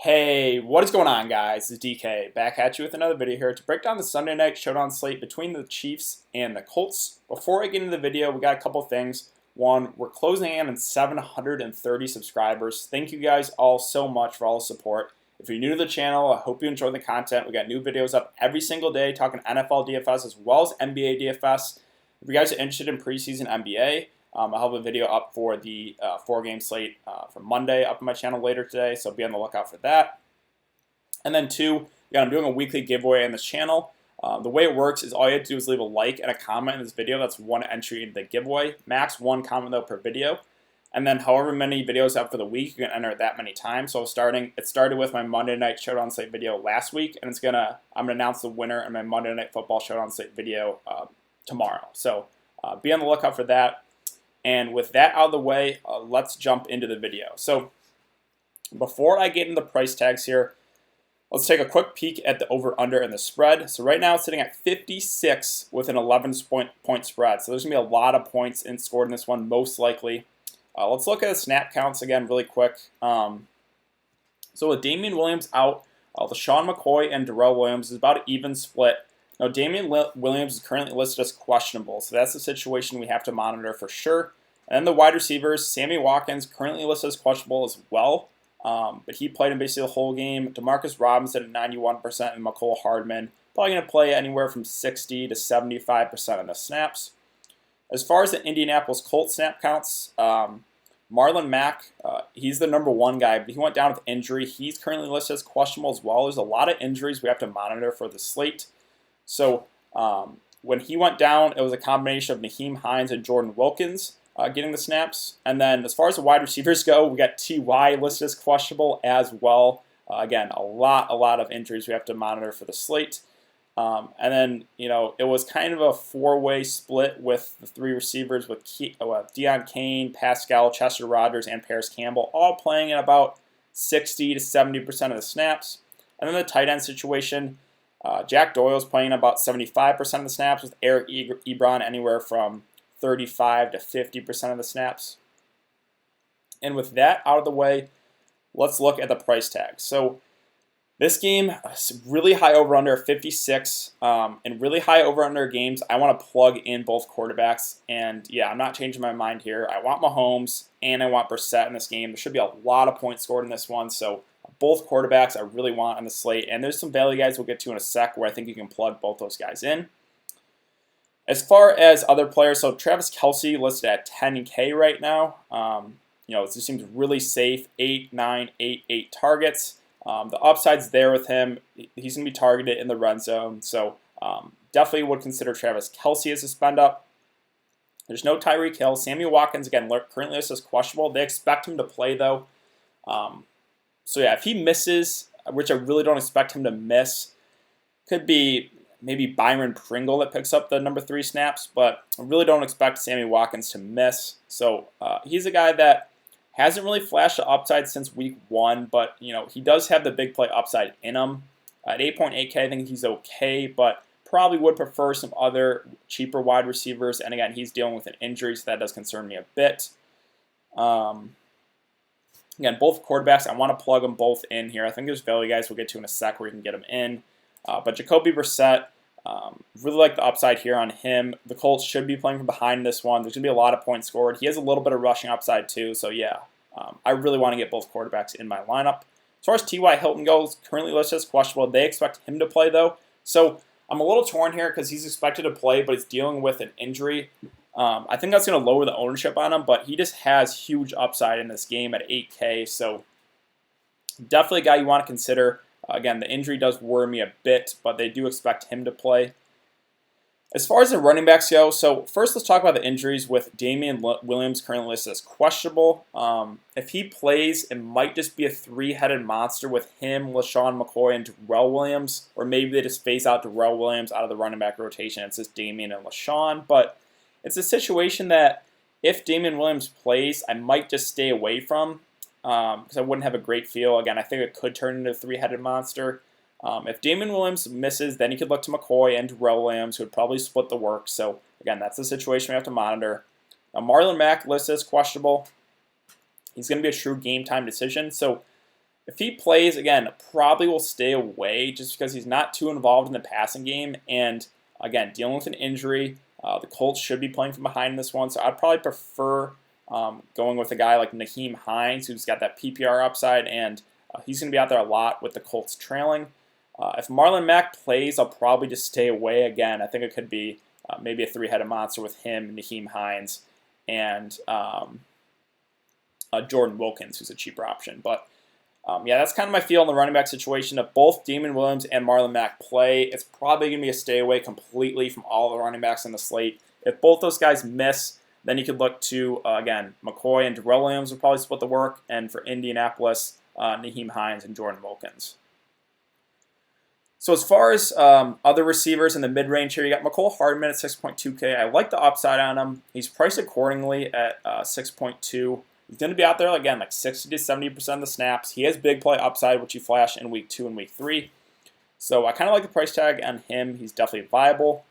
Hey, what is going on, guys? It's DK back at you with another video here to break down the Sunday Night Showdown slate between the Chiefs and the Colts. Before I get into the video, we got a couple things. One, we're closing in on 730 subscribers. Thank you guys all so much for all the support. If you're new to the channel, I hope you enjoy the content. We got new videos up every single day talking NFL DFS as well as NBA DFS. If you guys are interested in preseason NBA, I'll have a video up for the 4-game slate for Monday up on my channel later today, so be on the lookout for that. And then two, I'm doing a weekly giveaway on this channel. The way it works is all you have to do is leave a like and a comment in this video. That's one entry into the giveaway. Max one comment though per video. And then however many videos out for the week, you can enter it that many times. So it started with my Monday Night Showdown slate video last week, and I'm gonna announce the winner in my Monday Night Football Showdown slate video tomorrow. So be on the lookout for that. And with that out of the way, let's jump into the video. So before I get into the price tags here, let's take a quick peek at the over-under and the spread. So right now it's sitting at 56 with an 11-point spread. So there's going to be a lot of points scored in this one, most likely. Let's look at the snap counts again really quick. So with Damian Williams out, LeSean McCoy and Darrell Williams is about an even split. Now, Damian Williams is currently listed as questionable, so that's the situation we have to monitor for sure. And then the wide receivers, Sammy Watkins, currently listed as questionable as well, but he played in basically the whole game. Demarcus Robinson at 91% and McCole Hardman probably going to play anywhere from 60 to 75% of the snaps. As far as the Indianapolis Colts snap counts, Marlon Mack, he's the number one guy, but he went down with injury. He's currently listed as questionable as well. There's a lot of injuries we have to monitor for the slate. So when he went down, it was a combination of Naheem Hines and Jordan Wilkins getting the snaps. And then as far as the wide receivers go, we got T.Y. listed as questionable as well. Again, a lot of injuries we have to monitor for the slate. And then, it was kind of a four-way split with the three receivers with Deion Kane, Pascal, Chester Rogers, and Paris Campbell all playing in about 60 to 70% of the snaps. And then the tight end situation, Jack Doyle's playing about 75% of the snaps, with Eric Ebron anywhere from 35 to 50% of the snaps. And with that out of the way, let's look at the price tag. So this game is really high over-under 56, and really high over-under games, I want to plug in both quarterbacks. And yeah, I'm not changing my mind here. I want Mahomes and I want Brissett in this game. There should be a lot of points scored in this one, so both quarterbacks I really want on the slate. And there's some value guys we'll get to in a sec where I think you can plug both those guys in. As far as other players, so Travis Kelce listed at 10K right now. It just seems really safe, 8, 9, 8, 8 targets. The upside's there with him. He's going to be targeted in the red zone. So definitely would consider Travis Kelce as a spend up. There's no Tyreek Hill. Sammy Watkins, again, currently listed as questionable. They expect him to play, though. So yeah, if he misses, which I really don't expect him to miss, could be maybe Byron Pringle that picks up the number 3 snaps, but I really don't expect Sammy Watkins to miss. So he's a guy that hasn't really flashed the upside since week 1, but he does have the big play upside in him. At 8.8K, I think he's okay, but probably would prefer some other cheaper wide receivers. And again, he's dealing with an injury, so that does concern me a bit. Again, both quarterbacks, I want to plug them both in here. I think there's value guys we'll get to in a sec where you can get them in. But Jacoby Brissett, really like the upside here on him. The Colts should be playing from behind this one. There's going to be a lot of points scored. He has a little bit of rushing upside too. So yeah, I really want to get both quarterbacks in my lineup. As far as T.Y. Hilton goes, currently listed as questionable. They expect him to play though. So I'm a little torn here because he's expected to play, but he's dealing with an injury. I think that's going to lower the ownership on him, but he just has huge upside in this game at 8K. So definitely a guy you want to consider. Again, the injury does worry me a bit, but they do expect him to play. As far as the running backs go, so first let's talk about the injuries with Damian Williams currently listed as questionable. If he plays, it might just be a three-headed monster with him, LeSean McCoy, and Darrell Williams, or maybe they just phase out Darrell Williams out of the running back rotation. It's just Damian and LeSean, but it's a situation that if Damian Williams plays, I might just stay away from because I wouldn't have a great feel. Again, I think it could turn into a three-headed monster. If Damian Williams misses, then he could look to McCoy and Darrell Williams, who would probably split the work. So, again, that's the situation we have to monitor. Now, Marlon Mack listed as questionable. He's going to be a true game-time decision. So, If he plays, again, probably will stay away just because he's not too involved in the passing game. And, again, dealing with an injury. The Colts should be playing from behind in this one, so I'd probably prefer going with a guy like Nyheim Hines, who's got that PPR upside, and he's going to be out there a lot with the Colts trailing. If Marlon Mack plays, I'll probably just stay away again. I think it could be maybe a three-headed monster with him, Nyheim Hines, and Jordan Wilkins, who's a cheaper option. But yeah, that's kind of my feel on the running back situation. If both Damian Williams and Marlon Mack play, it's probably going to be a stay away completely from all the running backs on the slate. If both those guys miss, then you could look to, again, McCoy and Darrell Williams will probably split the work. And for Indianapolis, Nyheim Hines and Jordan Wilkins. So as far as other receivers in the mid-range here, you got McCole Hardman at 6.2K. I like the upside on him. He's priced accordingly at 6.2. He's going to be out there, again, like 60 to 70% of the snaps. He has big play upside, which he flashed in week 2 and week 3. So I kind of like the price tag on him. He's definitely viable.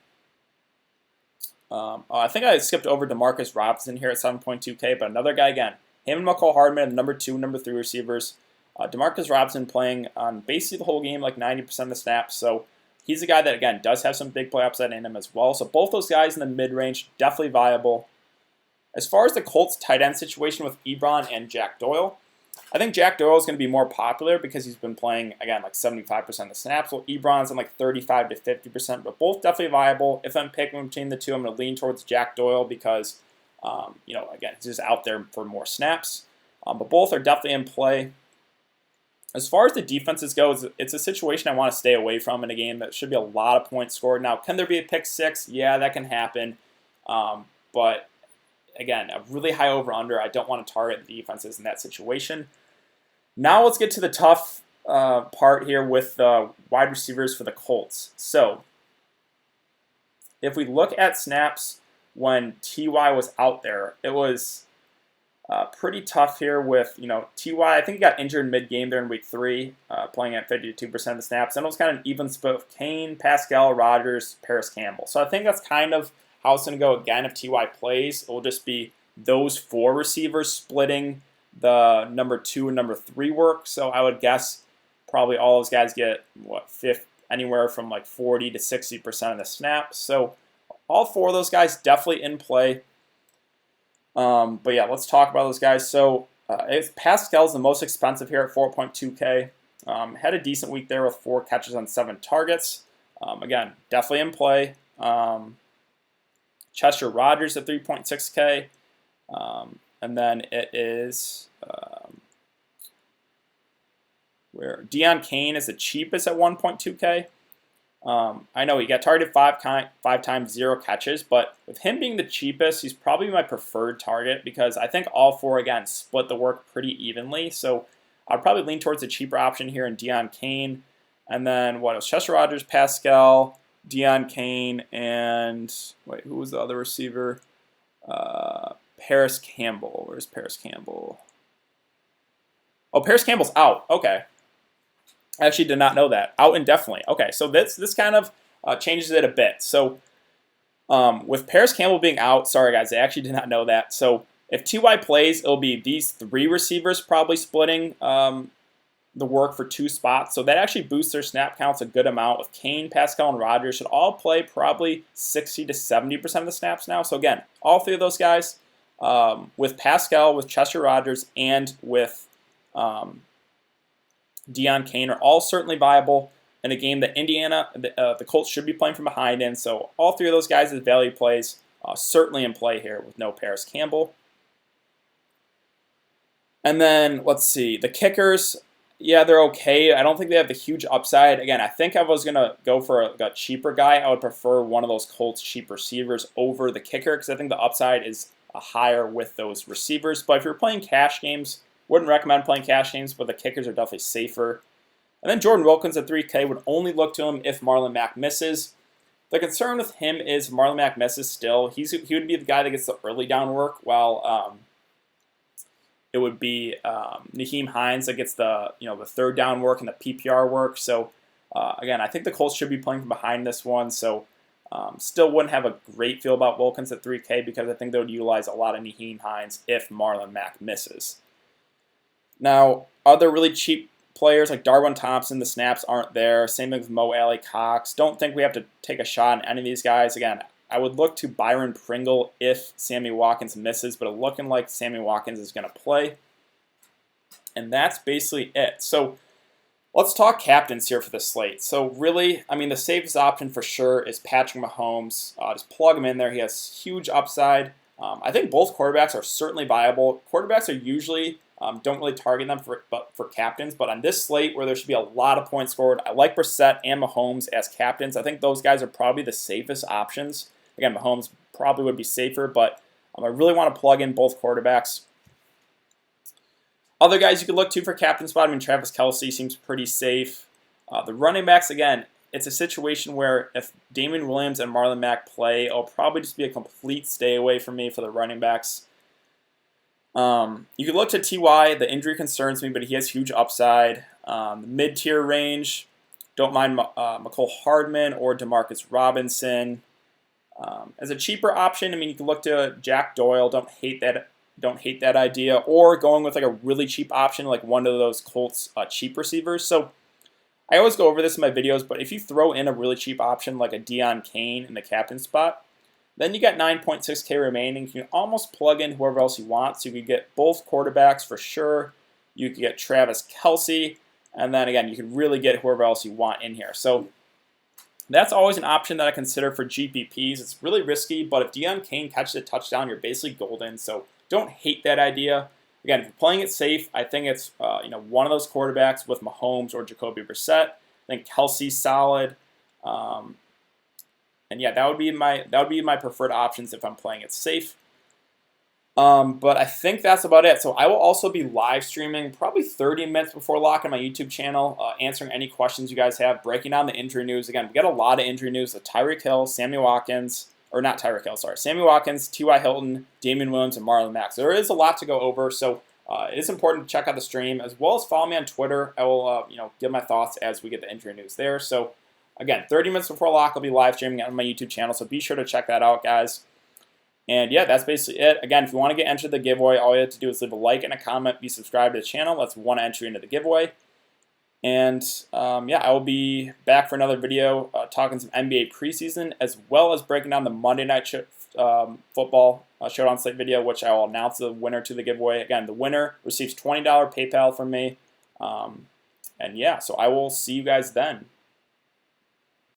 I think I skipped over DeMarcus Robinson here at 7.2K, but another guy, again, him and McCole Hardman, number 2, number 3 receivers. DeMarcus Robinson playing on basically the whole game, like 90% of the snaps. So he's a guy that, again, does have some big play upside in him as well. So both those guys in the mid-range, definitely viable. As far as the Colts tight end situation with Ebron and Jack Doyle, I think Jack Doyle is going to be more popular because he's been playing, again, like 75% of the snaps. Well, Ebron's in like 35 to 50%, but both definitely viable. If I'm picking between the two, I'm going to lean towards Jack Doyle because, again, he's just out there for more snaps. But both are definitely in play. As far as the defenses go, it's a situation I want to stay away from in a game that should be a lot of points scored. Now, can there be a pick six? Yeah, that can happen. But again, a really high over-under. I don't want to target the defenses in that situation. Now let's get to the tough part here with the wide receivers for the Colts. So if we look at snaps when T.Y. was out there, it was pretty tough here with, T.Y. I think he got injured mid-game there in week 3, playing at 52% of the snaps. And it was kind of an even split with Kane, Pascal, Rodgers, Paris Campbell. So I think that's kind of how it's going to go again if T.Y. plays. It will just be those 4 receivers splitting the number 2 and number 3 work. So I would guess probably all those guys get, anywhere from like 40 to 60% of the snaps. So all 4 of those guys definitely in play. But yeah, let's talk about those guys. So Pascal's the most expensive here at 4.2K. Had a decent week there with 4 catches on 7 targets. Again, definitely in play. Chester Rogers at 3.6K. And then it is where Deion Kane is the cheapest at 1.2K. I know he got targeted 5 times, 0 catches, but with him being the cheapest, he's probably my preferred target because I think all 4, again, split the work pretty evenly. So I'd probably lean towards the cheaper option here in Deion Kane. And then what else? Chester Rogers, Pascal, Deion Kane, and who was the other receiver? Paris Campbell. Where's Paris Campbell? Oh, Paris Campbell's out. Okay. I actually did not know that. Out indefinitely. Okay, so this kind of changes it a bit. So with Paris Campbell being out, sorry guys, I actually did not know that. So if T.Y. plays, it'll be these 3 receivers probably splitting the work for 2 spots. So that actually boosts their snap counts a good amount. With Kane, Pascal, and Rodgers should all play probably 60 to 70% of the snaps now. So again, all 3 of those guys with Pascal, with Chester Rogers, and with Deion Kane are all certainly viable in a game that the Colts should be playing from behind in. So all 3 of those guys as value plays certainly in play here with no Paris Campbell. And then let's see, the kickers. Yeah, they're okay. I don't think they have the huge upside. Again, I think I was going to go for a cheaper guy. I would prefer one of those Colts cheap receivers over the kicker because I think the upside is higher with those receivers. But if you're playing cash games, wouldn't recommend playing cash games, but the kickers are definitely safer. And then Jordan Wilkins at 3K would only look to him if Marlon Mack misses. The concern with him is if Marlon Mack misses still, he would be the guy that gets the early down work, while it would be Nyheim Hines that gets the third down work and the PPR work. So again, I think the Colts should be playing from behind this one. So still wouldn't have a great feel about Wilkins at 3K because I think they would utilize a lot of Nyheim Hines if Marlon Mack misses. Now, other really cheap players like Darwin Thompson, the snaps aren't there. Same thing with Mo Alley Cox. Don't think we have to take a shot on any of these guys. Again, I would look to Byron Pringle if Sammy Watkins misses, but it's looking like Sammy Watkins is going to play. And that's basically it. So let's talk captains here for the slate. So really, I mean, the safest option for sure is Patrick Mahomes. Just plug him in there. He has huge upside. I think both quarterbacks are certainly viable. Quarterbacks are usually, don't really target them for captains, but on this slate where there should be a lot of points scored, I like Brissett and Mahomes as captains. I think those guys are probably the safest options. Again, Mahomes probably would be safer, but I really want to plug in both quarterbacks. Other guys you could look to for captain spot, I mean, Travis Kelce seems pretty safe. The running backs, again, it's a situation where if Damian Williams and Marlon Mack play, it'll probably just be a complete stay away for me for the running backs. You could look to T.Y. The injury concerns me, but he has huge upside. Mid-tier range, don't mind McCole Hardman or Demarcus Robinson. As a cheaper option, I mean, you could look to Jack Doyle. Don't hate that idea, or going with like a really cheap option, like one of those Colts cheap receivers. So I always go over this in my videos, but if you throw in a really cheap option like a Deion Kane in the captain spot, then you got 9.6K remaining. You can almost plug in whoever else you want. So you could get both quarterbacks for sure. You could get Travis Kelce, and then again, you can really get whoever else you want in here. So that's always an option that I consider for GPPs. It's really risky, but if Deion Kane catches a touchdown, you're basically golden. So don't hate that idea. Again, if you're playing it safe, I think it's one of those quarterbacks with Mahomes or Jacoby Brissett. I think Kelce's solid, and yeah, that would be my preferred options if I'm playing it safe. But I think that's about it. So I will also be live streaming probably 30 minutes before lock on my YouTube channel, answering any questions you guys have, breaking down the injury news. Again, we got a lot of injury news with Tyreek Hill, Sammy Watkins. Or not Tyreek Hill, sorry. Sammy Watkins, T.Y. Hilton, Damian Williams, and Marlon Mack. So there is a lot to go over, so it is important to check out the stream, as well as follow me on Twitter. I will give my thoughts as we get the injury news there. So again, 30 minutes before lock, I'll be live streaming on my YouTube channel, so be sure to check that out, guys. And yeah, that's basically it. Again, if you want to get entered to the giveaway, all you have to do is leave a like and a comment, be subscribed to the channel. That's one entry into the giveaway. And yeah, I will be back for another video talking some NBA preseason, as well as breaking down the Monday Night Football Showdown slate video, which I will announce the winner to the giveaway. Again, the winner receives $20 PayPal from me. And yeah, so I will see you guys then.